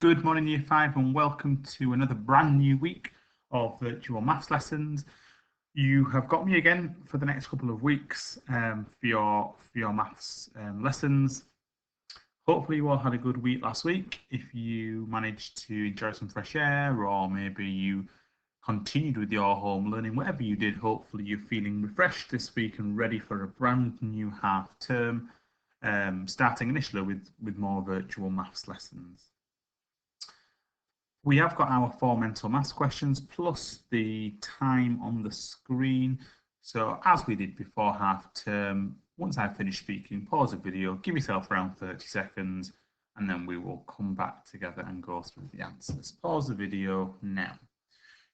Good morning, Year 5, and welcome to another brand new week of virtual maths lessons. You have got me again for the next couple of weeks for your maths lessons. Hopefully you all had a good week last week. If you managed to enjoy some fresh air, or maybe you continued with your home learning, whatever you did, hopefully you're feeling refreshed this week and ready for a brand new half term, starting initially with more virtual maths lessons. We have got our 4 mental maths questions plus the time on the screen. So as we did before half term, once I've finished speaking, pause the video, give yourself around 30 seconds, and then we will come back together and go through the answers. Pause the video now.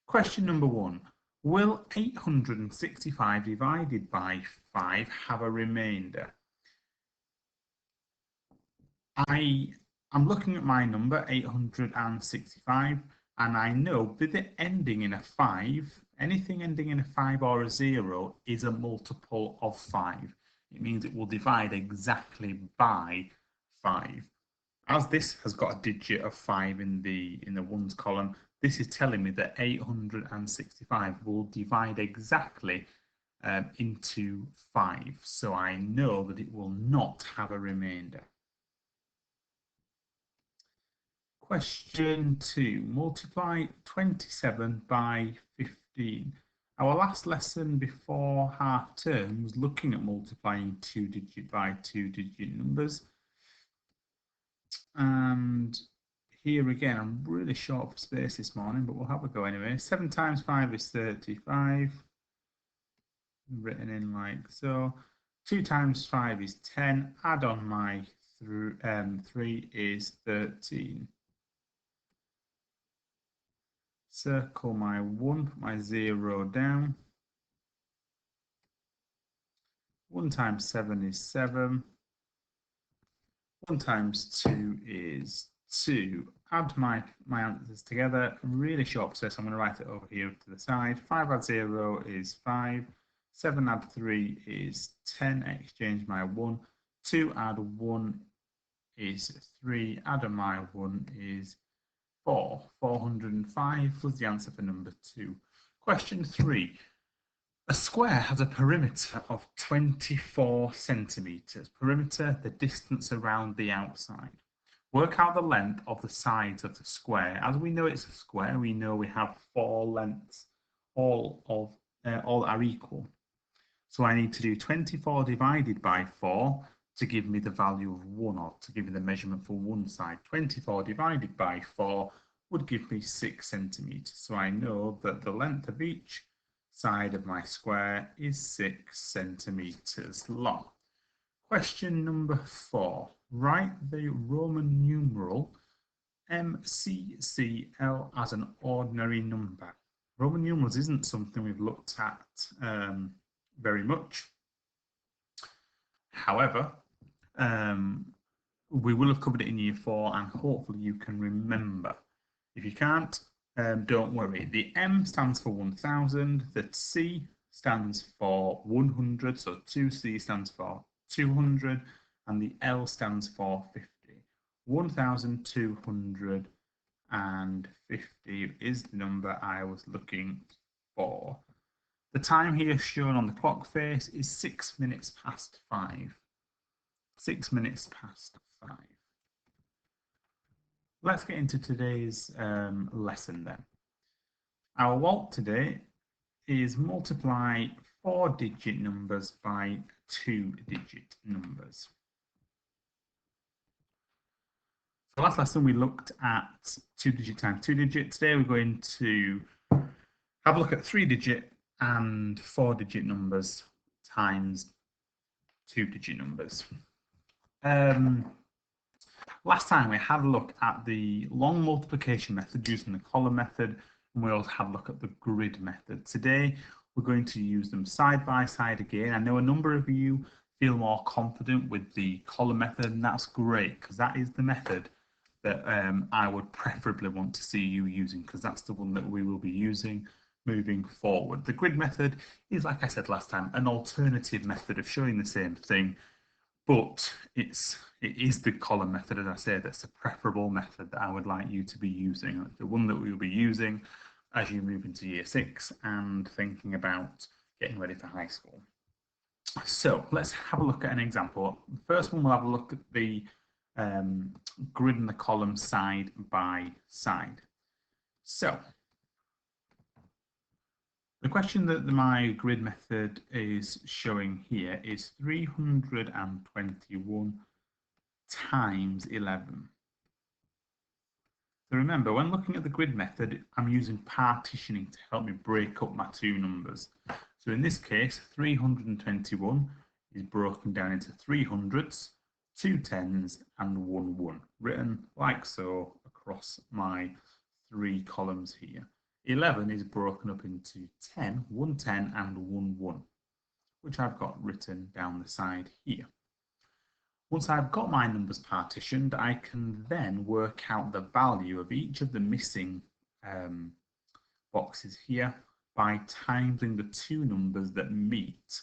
Question number 1. Will 865 divided by 5 have a remainder? I'm looking at my number, 865, and I know with it ending in a 5, anything ending in a 5 or a 0 is a multiple of 5. It means it will divide exactly by 5. As this has got a digit of 5 in the ones column, this is telling me that 865 will divide exactly into 5. So I know that it will not have a remainder. Question 2. Multiply 27 by 15. Our last lesson before half term was looking at multiplying 2-digit by 2-digit numbers. And here again, I'm really short for space this morning, but we'll have a go anyway. 7 times 5 is 35. Written in like so. 2 times 5 is 10. Add on my 3 is 13. Circle my 1, put my 0 down. 1 times 7 is 7. 1 times 2 is 2. Add my answers together. Really short, so I'm going to write it over here to the side. 5 add 0 is 5. 7 add 3 is 10. Exchange my 1. 2 add 1 is 3. Add on my 1 is 4. 405 was the answer for number 2. Question 3. A square has a perimeter of 24 centimetres. Perimeter, the distance around the outside. Work out the length of the sides of the square. As we know it's a square, we know we have 4 lengths, all are equal. So I need to do 24 divided by 4 to give me the value of 1, or to give me the measurement for one side. 24 divided by 4 would give me 6 centimetres. So I know that the length of each side of my square is 6 centimetres long. Question number 4. Write the Roman numeral MCCL as an ordinary number. Roman numerals isn't something we've looked at very much. However, we will have covered it in year 4, and hopefully you can remember. If you can't, don't worry. The M stands for 1000, the C stands for 100, so 2C stands for 200, and the L stands for 50. 1250 is the number I was looking for. The time here shown on the clock face is 6 minutes past 5. 6 minutes past 5. Let's get into today's lesson then. Our WALT today is multiply 4-digit numbers by 2-digit numbers. So last lesson we looked at 2-digit times 2-digit. Today we're going to have a look at 3-digit and 4-digit numbers times 2-digit numbers. Last time we had a look at the long multiplication method using the column method, and we also had a look at the grid method. Today we're going to use them side by side again. I know a number of you feel more confident with the column method, and that's great, because that is the method that I would preferably want to see you using, because that's the one that we will be using moving forward. The grid method is, like I said last time, an alternative method of showing the same thing But it is the column method, as I say, that's the preferable method that I would like you to be using, the one that we will be using as you move into year 6 and thinking about getting ready for high school. So let's have a look at an example. The first one, we'll have a look at the grid and the column side by side. So the question that my grid method is showing here is 321 times 11. So remember, when looking at the grid method, I'm using partitioning to help me break up my two numbers. So in this case, 321 is broken down into 300s, 2 10s, and 1 1, written like so across my 3 columns here. 11 is broken up into 10, 1 10, and 1 1, which I've got written down the side here. Once I've got my numbers partitioned, I can then work out the value of each of the missing boxes here by timesing the two numbers that meet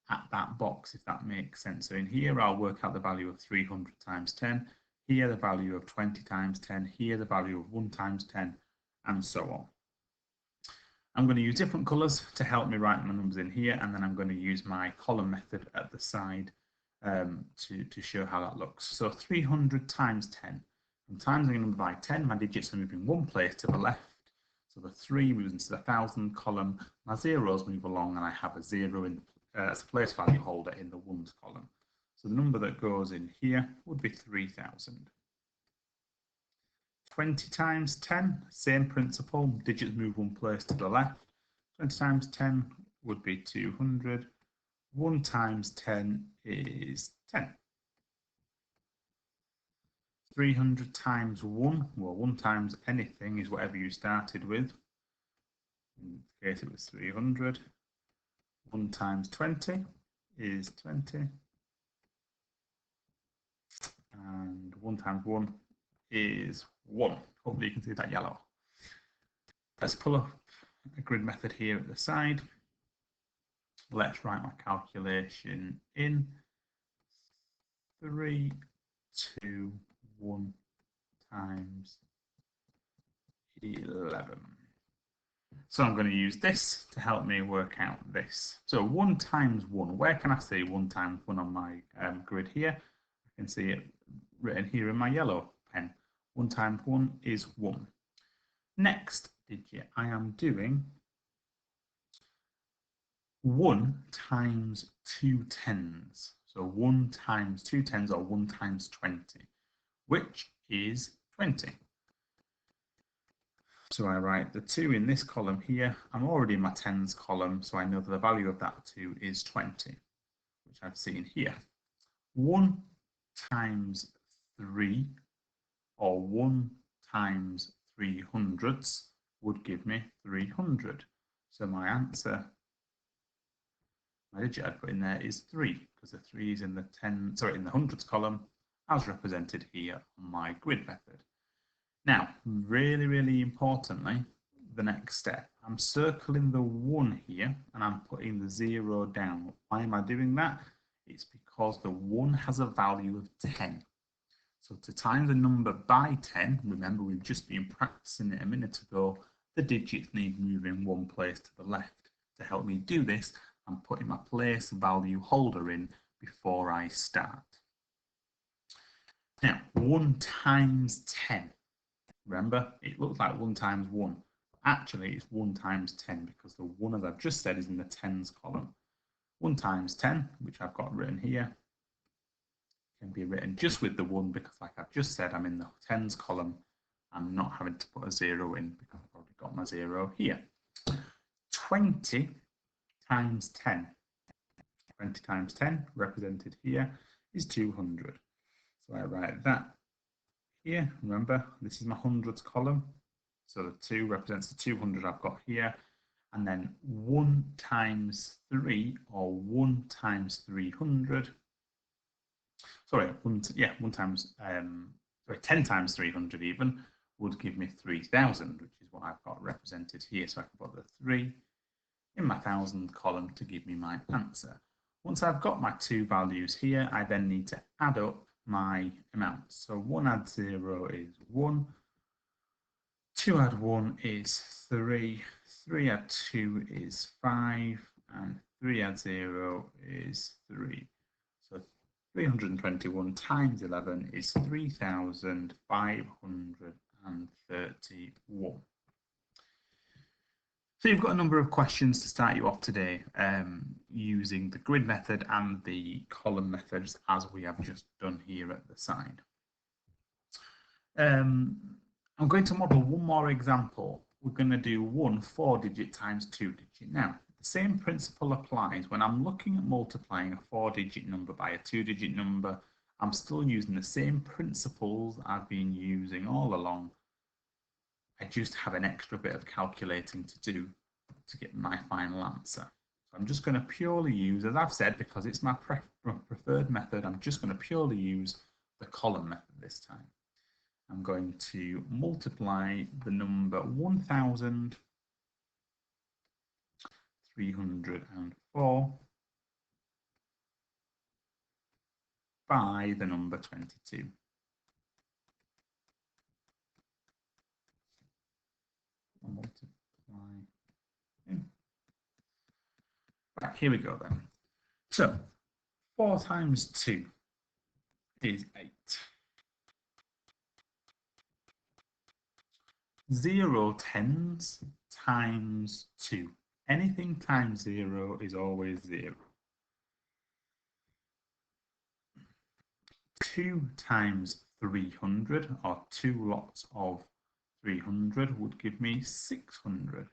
at that box, if that makes sense. So in here, I'll work out the value of 300 times 10, here the value of 20 times 10, here the value of 1 times 10, and so on. I'm going to use different colours to help me write my numbers in here, and then I'm going to use my column method at the side to show how that looks. So 300 times 10. I'm timesing a number by 10. My digits are moving one place to the left. So the 3 moves into the thousand column. My zeros move along, and I have a 0 in, as a place value holder in the ones column. So the number that goes in here would be 3000. 20 times 10, same principle. Digits move one place to the left. 20 times 10 would be 200. 1 times 10 is 10. 300 times 1, well, 1 times anything is whatever you started with. In this case, it was 300. 1 times 20 is 20. And 1 times 1 is 1. Hopefully you can see that yellow. Let's pull up a grid method here at the side. Let's write my calculation in. 3, 2, 1 times 11. So I'm going to use this to help me work out this. So 1 times 1, where can I see 1 times 1 on my grid here? I can see it written here in my yellow pen. 1 times 1 is 1. Next digit, I am doing 1 times 2 tens. So 1 times 2 tens, or 1 times 20, which is 20. So I write the 2 in this column here. I'm already in my tens column, so I know that the value of that 2 is 20, which I've seen here. 1 times 3, or 1 times 300ths, would give me 300. So my answer, my digit I'd put in there is 3, because the 3 is in the in the hundreds column, as represented here on my grid method. Now, really, really importantly, the next step, I'm circling the 1 here and I'm putting the 0 down. Why am I doing that? It's because the 1 has a value of 10. So to times the number by 10, remember we've just been practicing it a minute ago, the digits need moving one place to the left. To help me do this, I'm putting my place value holder in before I start. Now, 1 times 10. Remember, it looks like 1 times 1. Actually, it's 1 times 10 because the 1, as I've just said, is in the tens column. 1 times 10, which I've got written here, can be written just with the 1 because, like I've just said, I'm in the tens column. I'm not having to put a 0 in because I've already got my 0 here. 20 times 10. 20 times 10, represented here, is 200. So I write that here. Remember, this is my hundreds column. So the 2 represents the 200 I've got here. And then 1 times 3, or 1 times 300. Sorry, 10 times 300 even would give me 3000, which is what I've got represented here. So I can put the 3 in my 1000 column to give me my answer. Once I've got my two values here, I then need to add up my amounts. So 1 add 0 is 1, 2 add 1 is 3, 3 add 2 is 5, and 3 add 0 is 3. So 321 times 11 is 3,531. So you've got a number of questions to start you off today using the grid method and the column methods as we have just done here at the side. I'm going to model one more example. We're going to do one 4-digit times 2-digit. Now, the same principle applies when I'm looking at multiplying a 4-digit number by a 2-digit number. I'm still using the same principles I've been using all along. I just have an extra bit of calculating to do to get my final answer. So I'm just going to purely use, as I've said, because it's my preferred method, I'm just going to purely use the column method this time. I'm going to multiply the number 1,304 by the number 22. I'll multiply. Right, here we go then. So 4 times 2 is 8. 0 tens times 2. Anything times 0 is always 0. 2 times 300, or 2 lots of 300, would give me 600.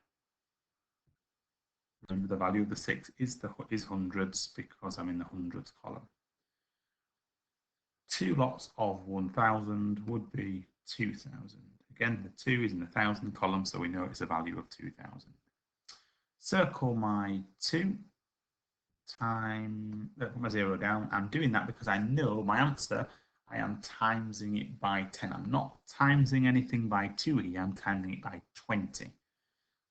Remember, the value of the 6 is hundreds because I'm in the hundreds column. 2 lots of 1,000 would be 2,000. Again, the 2 is in the 1,000 column, so we know it's a value of 2,000. Circle my 2 time, put my 0 down. I'm doing that because I know my answer, I am timesing it by 10. I'm not timesing anything by 2 here, I'm timesing it by 20.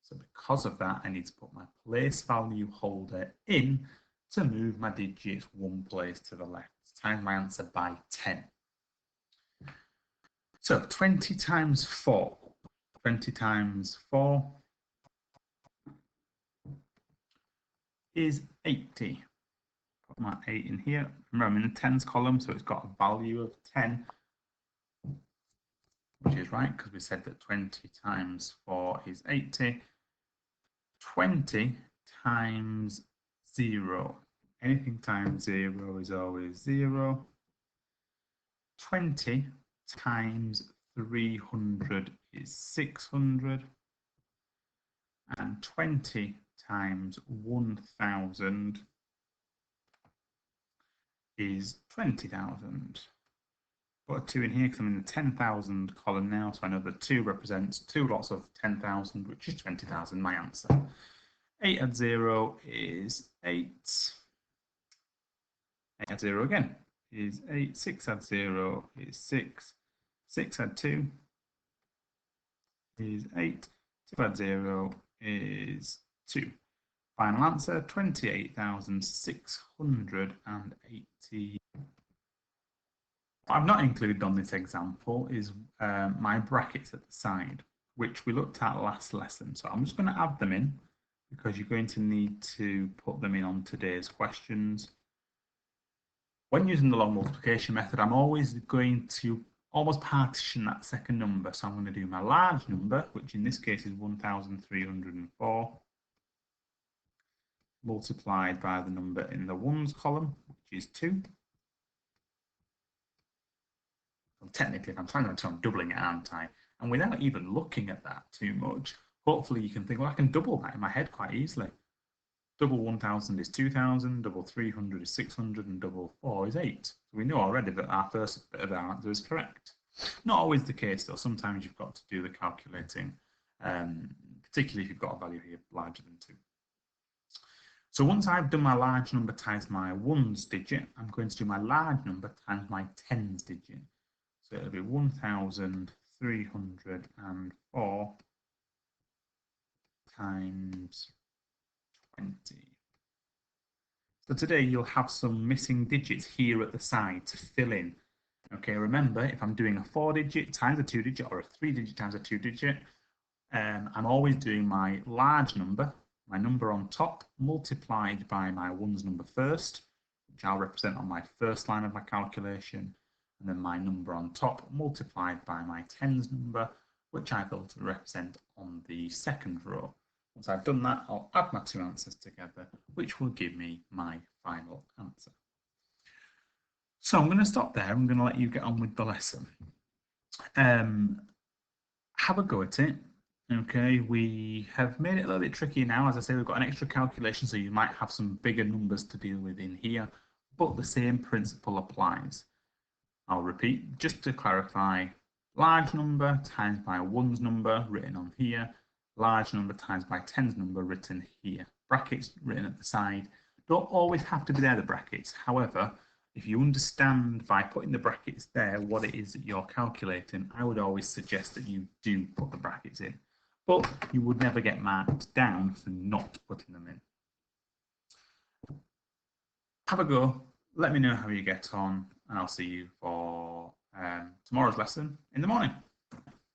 So because of that, I need to put my place value holder in to move my digits one place to the left. Times my answer by 10. So 20 times 4. 20 times 4 is 80. Put my 8 in here. Remember, I'm in the tens column, so it's got a value of 10, which is right because we said that 20 times 4 is 80. 20 times 0. Anything times 0 is always 0. 20 times 300 is 600. And 20 times 1,000 is 20,000. Put a 2 in here because I'm in the 10,000 column now, so I know that 2 represents 2 lots of 10,000, which is 20,000, my answer. 8 add 0 is 8. 8 add 0 again is 8. 6 add 0 is 6. 6 add 2 is 8. 2 add 0 is 2. Final answer, 28,680. What I've not included on this example is my brackets at the side, which we looked at last lesson. So I'm just going to add them in because you're going to need to put them in on today's questions. When using the log multiplication method, I'm always going to almost partition that second number. So I'm going to do my large number, which in this case is 1,304, multiplied by the number in the ones column, which is 2. Well, technically, if I'm trying to, I'm doubling it, aren't I? And without even looking at that too much, hopefully you can think, well, I can double that in my head quite easily. Double 1,000 is 2,000, double 300 is 600, and double 4 is 8. So we know already that our first bit of our answer is correct. Not always the case, though. Sometimes you've got to do the calculating, particularly if you've got a value here larger than 2. So once I've done my large number times my ones digit, I'm going to do my large number times my tens digit. So it'll be 1,304 times 20. So today you'll have some missing digits here at the side to fill in. Okay, remember, if I'm doing a 4-digit times a 2-digit or a 3-digit times a 2-digit, I'm always doing my large number, my number on top, multiplied by my ones number first, which I'll represent on my first line of my calculation, and then my number on top multiplied by my tens number, which I thought to represent on the second row. Once I've done that, I'll add my two answers together, which will give me my final answer. So I'm going to stop there. I'm going to let you get on with the lesson. Have a go at it. Okay, we have made it a little bit tricky now. As I say, we've got an extra calculation, so you might have some bigger numbers to deal with in here, but the same principle applies. I'll repeat, just to clarify, large number times by ones number written on here, large number times by tens number written here. Brackets written at the side. Don't always have to be there, the brackets. However, if you understand by putting the brackets there what it is that you're calculating, I would always suggest that you do put the brackets in. But you would never get marked down for not putting them in. Have a go. Let me know how you get on, and I'll see you for tomorrow's lesson in the morning.